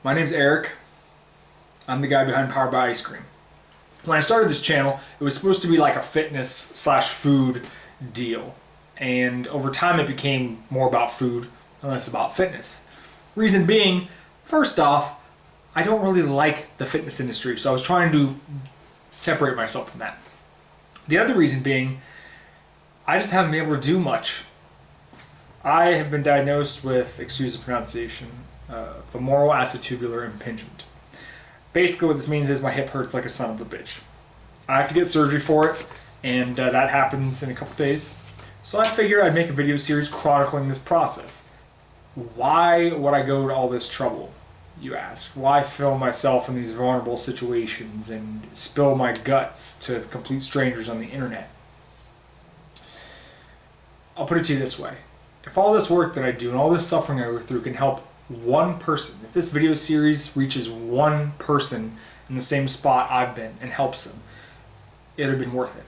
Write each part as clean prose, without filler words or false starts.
My name's Eric. I'm the guy behind Powered by Ice Cream. When I started this channel, it was supposed to be like a fitness slash food deal. And over time it became more about food and less about fitness. Reason being, first off, I don't really like the fitness industry, so I was trying to separate myself from that. The other reason being, I just haven't been able to do much. I have been diagnosed with, excuse the pronunciation, femoral acetabular impingement. Basically what this means is my hip hurts like a son of a bitch. I have to get surgery for it, and that happens in a couple days. So I figured I'd make a video series chronicling this process. Why would I go to all this trouble, you ask? Why film myself in these vulnerable situations and spill my guts to complete strangers on the internet? I'll put it to you this way. If all this work that I do and all this suffering I go through can help one person, if this video series reaches one person in the same spot I've been and helps them, it would have been worth it.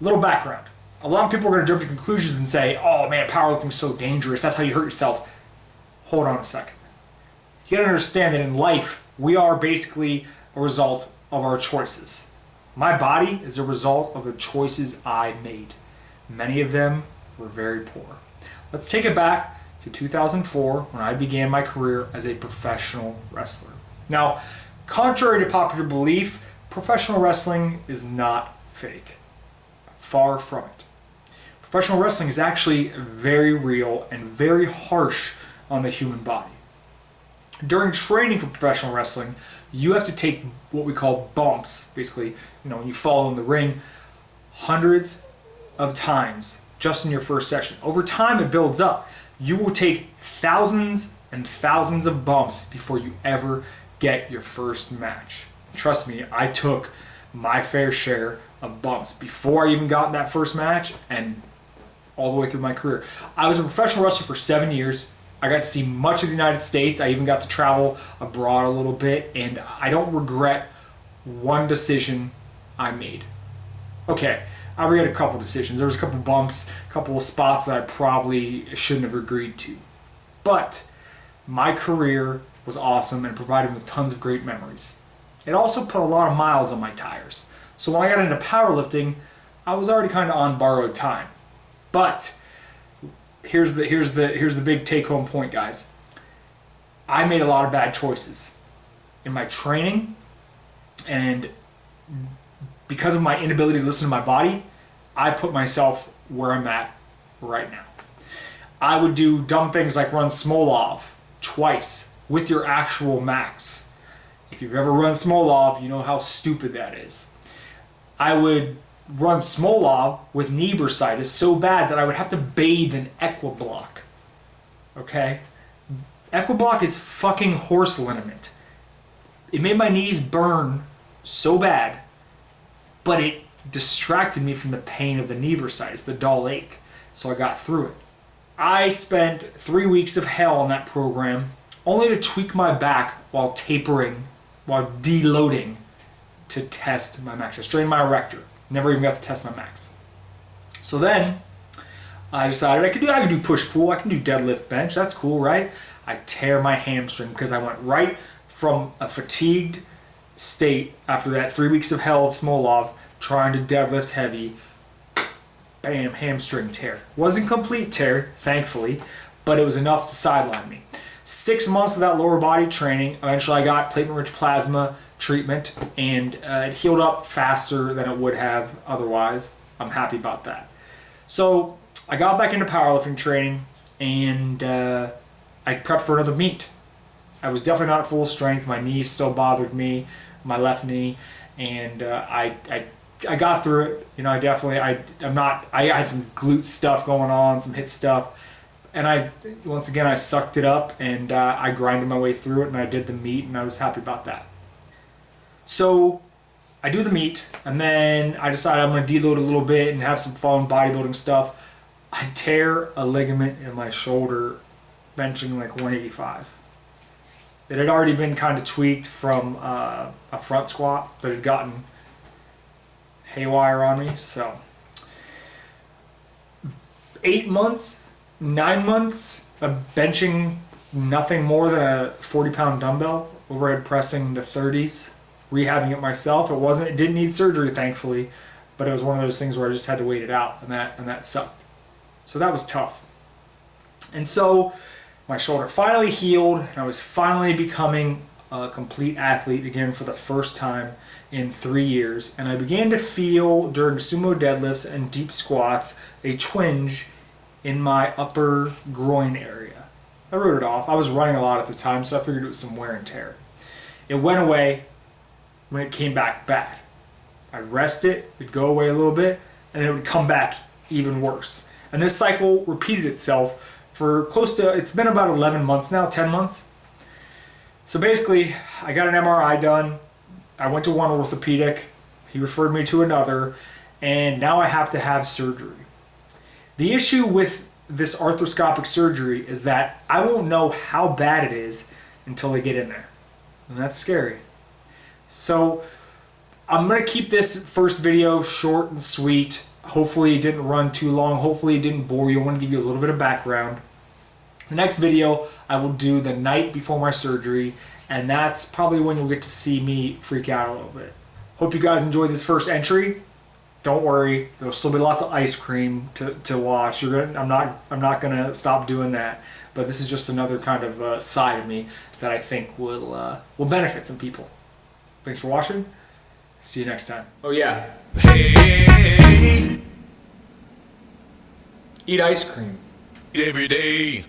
Little background. A lot of people are going to jump to conclusions and say, oh man, powerlifting's so dangerous, that's how you hurt yourself. Hold on a second. You gotta understand that in life, we are basically a result of our choices. My body is a result of the choices I made. Many of them were very poor. Let's take it back to 2004 when I began my career as a professional wrestler. Now, contrary to popular belief, professional wrestling is not fake. Far from it. Professional wrestling is actually very real and very harsh on the human body. During training for professional wrestling, you have to take what we call bumps, basically, when you fall in the ring, hundreds of times just in your first session. Over time, it builds up. You will take thousands and thousands of bumps before you ever get your first match. Trust me, I took my fair share of bumps before I even got in that first match and all the way through my career. I was a professional wrestler for 7 years. I got to see much of the United States. I even got to travel abroad a little bit, and I don't regret one decision I made. Okay, I regret a couple decisions. There was a couple bumps, a couple of spots that I probably shouldn't have agreed to. But my career was awesome and provided me with tons of great memories. It also put a lot of miles on my tires. So when I got into powerlifting, I was already kind of on borrowed time. But here's the big take-home point, guys. I made a lot of bad choices in my training, and because of my inability to listen to my body, I put myself where I'm at right now. I would do dumb things like run Smolov twice with your actual max. If you've ever run Smolov, you know how stupid that is. I would run Smolov with knee bursitis so bad that I would have to bathe in Equiblock. Okay? Equiblock is fucking horse liniment. It made my knees burn so bad, but it distracted me from the pain of the knee bursitis, the dull ache, so I got through it. I spent 3 weeks of hell in that program, only to tweak my back while tapering, while deloading to test my max. I strained my erector. Never even got to test my max. So then, I decided I could do push-pull, I can do deadlift bench, that's cool, right? I tear my hamstring because I went right from a fatigued state after that 3 weeks of hell of Smolov, trying to deadlift heavy, bam, hamstring tear. Wasn't complete tear, thankfully, but it was enough to sideline me. 6 months of that lower body training, eventually I got platelet-rich plasma treatment, and it healed up faster than it would have otherwise. I'm happy about that. So I got back into powerlifting training, and I prepped for another meet. I was definitely not at full strength. My knees still bothered me, my left knee, and I got through it. I had some glute stuff going on, some hip stuff, and I sucked it up, and I grinded my way through it, and I did the meet, and I was happy about that. So I do the meet, and then I decide I'm going to deload a little bit and have some fun bodybuilding stuff. I tear a ligament in my shoulder benching like 185. It had already been kind of tweaked from a front squat, but it had gotten haywire on me. So 8 months, 9 months of benching nothing more than a 40-pound dumbbell, overhead pressing the 30s, rehabbing it myself. It didn't need surgery, thankfully, but it was one of those things where I just had to wait it out, and that sucked. So that was tough. And so my shoulder finally healed, and I was finally becoming a complete athlete again for the first time in 3 years. And I began to feel during sumo deadlifts and deep squats a twinge in my upper groin area. I wrote it off. I was running a lot at the time, so I figured it was some wear and tear. It went away when it came back bad. I'd rest it, it'd go away a little bit, and it would come back even worse. And this cycle repeated itself for it's been about 11 months now, 10 months. So basically, I got an MRI done. I went to one orthopedic. He referred me to another, and now I have to have surgery. The issue with this arthroscopic surgery is that I won't know how bad it is until they get in there. And that's scary. So I'm going to keep this first video short and sweet. Hopefully it didn't run too long. Hopefully it didn't bore you. I want to give you a little bit of background. The next video I will do the night before my surgery, and that's probably when you'll get to see me freak out a little bit. Hope you guys enjoyed this first entry. Don't worry, there'll still be lots of ice cream to watch. I'm not gonna stop doing that. But this is just another kind of side of me that I think will benefit some people. Thanks for watching. See you next time. Oh yeah. Hey. Eat ice cream. Every day.